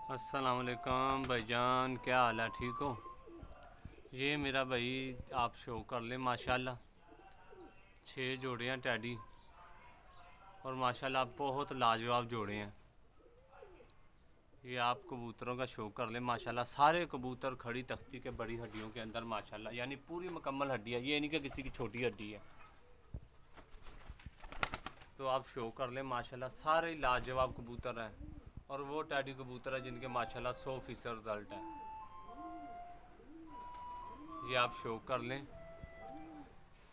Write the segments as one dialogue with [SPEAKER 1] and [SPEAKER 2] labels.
[SPEAKER 1] अस्सलाम वालेकुम भाईजान, क्या हाल है? ठीक हो? ये मेरा भाई आप शो कर ले माशाल्लाह 6 जोड़े हैं टैडी। और माशाल्लाह बहुत लाजवाब जोड़े हैं। ये आप कबूतरों का शो कर ले माशाल्लाह। सारे कबूतर खड़ी तख्ती के बड़ी हड्डियों के अंदर माशाल्लाह, यानी पूरी मुकम्मल हड्डी है। ये नहीं कि किसी की छोटी हड्डी है। तो आप शो कर ले माशाल्लाह, सारे लाजवाब कबूतर हैं। और वो टैडी कबूतर है जिनके माशाल्लाह 100% रिजल्ट है। ये आप शो कर लें।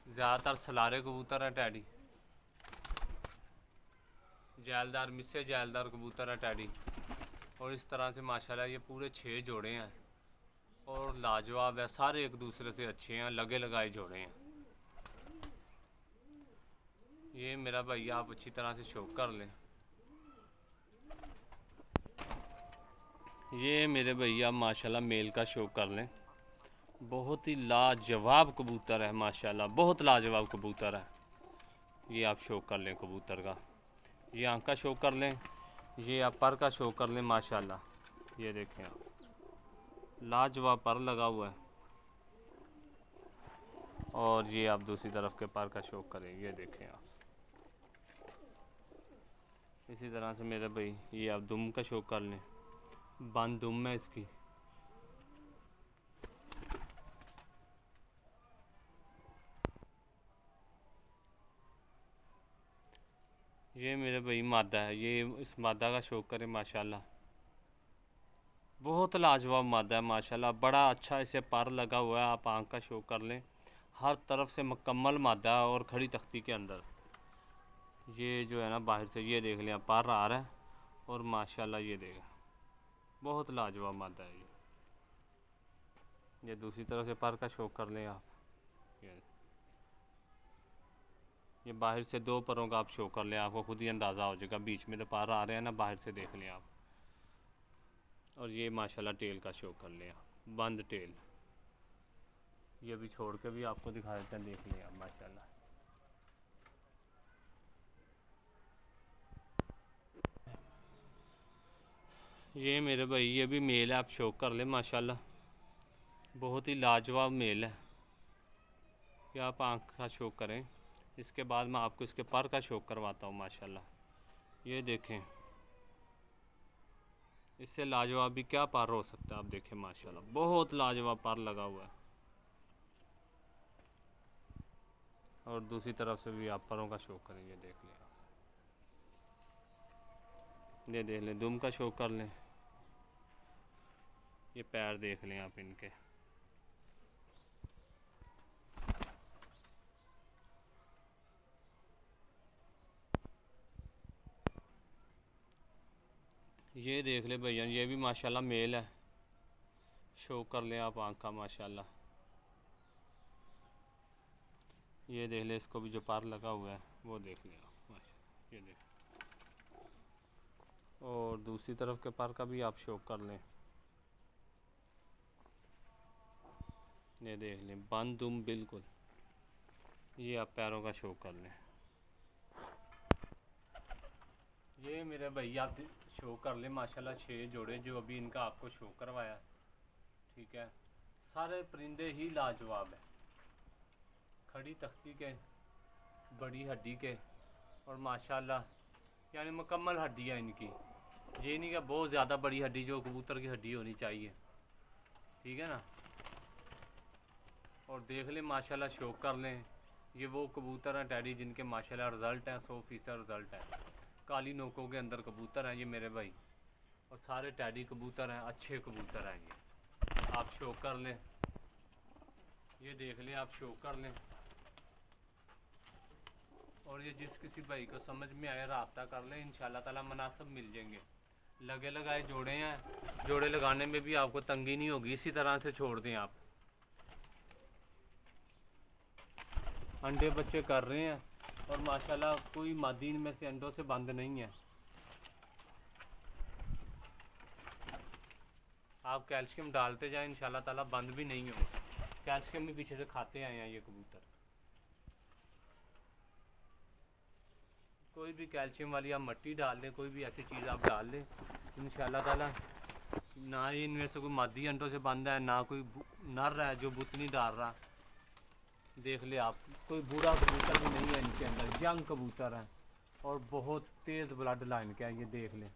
[SPEAKER 1] ज़्यादातर सलारे कबूतर हैं टैडी। जैलदार मिस्से जैलदार कबूतर है टैडी। और इस तरह से माशाल्लाह ये पूरे 6 जोड़े हैं। और लाजवाब है, सारे एक दूसरे से अच्छे हैं, लगे लगाए जोड़े हैं। ये मेरा भैया आप अच्छी तरह से शो कर लें। ये मेरे भैया माशाल्लाह मेल का शो कर लें। बहुत ही लाजवाब कबूतर है माशाल्लाह, बहुत लाजवाब कबूतर है। ये आप शो कर लें कबूतर का। ये आँख का शो कर लें। ये आप पर का शो कर लें माशाल्लाह। ये देखें आप, लाजवाब पर लगा हुआ है। और ये आप दूसरी तरफ के पर का शो करें, ये देखें आप। इसी तरह से मेरे भाई ये आप दुम का शो कर लें। बंद दुम है इसकी। ये मेरे भाई मादा है, ये इस मादा का शो करें माशाल्लाह। बहुत लाजवाब मादा है माशाल्लाह, बड़ा अच्छा इसे पर लगा हुआ है। आप आँख का शो कर लें। हर तरफ से मुकम्मल मादा है और खड़ी तख्ती के अंदर। ये जो है ना बाहर से ये देख लें, पर आ रहा है। और माशाल्लाह ये देखें, बहुत लाजवाब मादा है ये दूसरी तरफ से पर का शो कर लें आप। ये बाहर से 2 परों का आप शो कर लें, आपको खुद ही अंदाज़ा हो जाएगा। बीच में तो पर आ रहे हैं ना, बाहर से देख लें आप। और ये माशाल्लाह टेल का शो कर लें आप, बंद टेल। ये भी छोड़ के भी आपको दिखा देते हैं, देख लें आप माशाल्लाह। ये मेरे भाई ये भी मेल है, आप शो कर लें माशाल्लाह। बहुत ही लाजवाब मेल है। ये आप आँख का शो करें। इसके बाद मैं आपको इसके पर का शो करवाता हूँ माशाल्लाह। ये देखें, इससे लाजवाब भी क्या पर हो सकता है। आप देखें माशाल्लाह, बहुत लाजवाब पर लगा हुआ है। और दूसरी तरफ से भी आप परों का शो करें, ये देख लें आप। ये देख लें, दुम का शो कर लें। ये पैर देख लें आप इनके। ये देख ले भैया, ये भी माशाल्लाह मेल है। शो कर लें आप आँख का माशाल्लाह। ये देख ले, इसको भी जो पार लगा हुआ है वो देख लें आप माशाल्लाह। ये देख। और दूसरी तरफ के पार का भी आप शो कर लें। ये देख लें, बंद दुम बिल्कुल। ये आप पैरों का शो कर लें। ये मेरे भैया आप शो कर लें माशाल्लाह 6 जोड़े जो अभी इनका आपको शो करवाया। ठीक है, सारे परिंदे ही लाजवाब है। खड़ी तख्ती के, बड़ी हड्डी के। और माशाल्लाह यानी मुकम्मल हड्डी है इनकी। ये नहीं कि बहुत ज़्यादा बड़ी हड्डी जो कबूतर की हड्डी होनी चाहिए। ठीक है ना। और देख लें माशाल्लाह, शो कर लें। ये वो कबूतर हैं टैडी जिनके माशाल्लाह रिज़ल्ट हैं, 100% रिज़ल्ट है। काली नोकों के अंदर कबूतर हैं ये मेरे भाई। और सारे टैडी कबूतर हैं, अच्छे कबूतर हैं ये। आप शो कर लें। ये देख लें, आप शो कर लें। और ये जिस किसी भाई को समझ में आए रब्ता कर लें, इंशाल्लाह ताला मुनासिब मिल जाएंगे। लगे लगाए जोड़े हैं, जोड़े लगाने में भी आपको तंगी नहीं होगी। इसी तरह से छोड़ दें आप। अंडे बच्चे कर रहे हैं। और माशाल्लाह कोई मादी में से अंडों से बंद नहीं है। आप कैल्शियम डालते जाएं, इंशाल्लाह ताला बंद भी नहीं होगा। कैल्शियम भी पीछे से खाते आए हैं ये कबूतर। कोई भी कैल्शियम वाली आप मट्टी डाल दें, कोई भी ऐसी चीज़ आप डाल दें, इंशाल्लाह ताला ना ही इनमें से कोई मादी अंडों से बंद है, ना कोई नर है जो बुतनी डाल रहा। देख ले आप, कोई बूढ़ा कबूतर भी नहीं है इनके अंदर, यंग कबूतर है और बहुत तेज़ ब्लड लाइन का है, ये देख ले।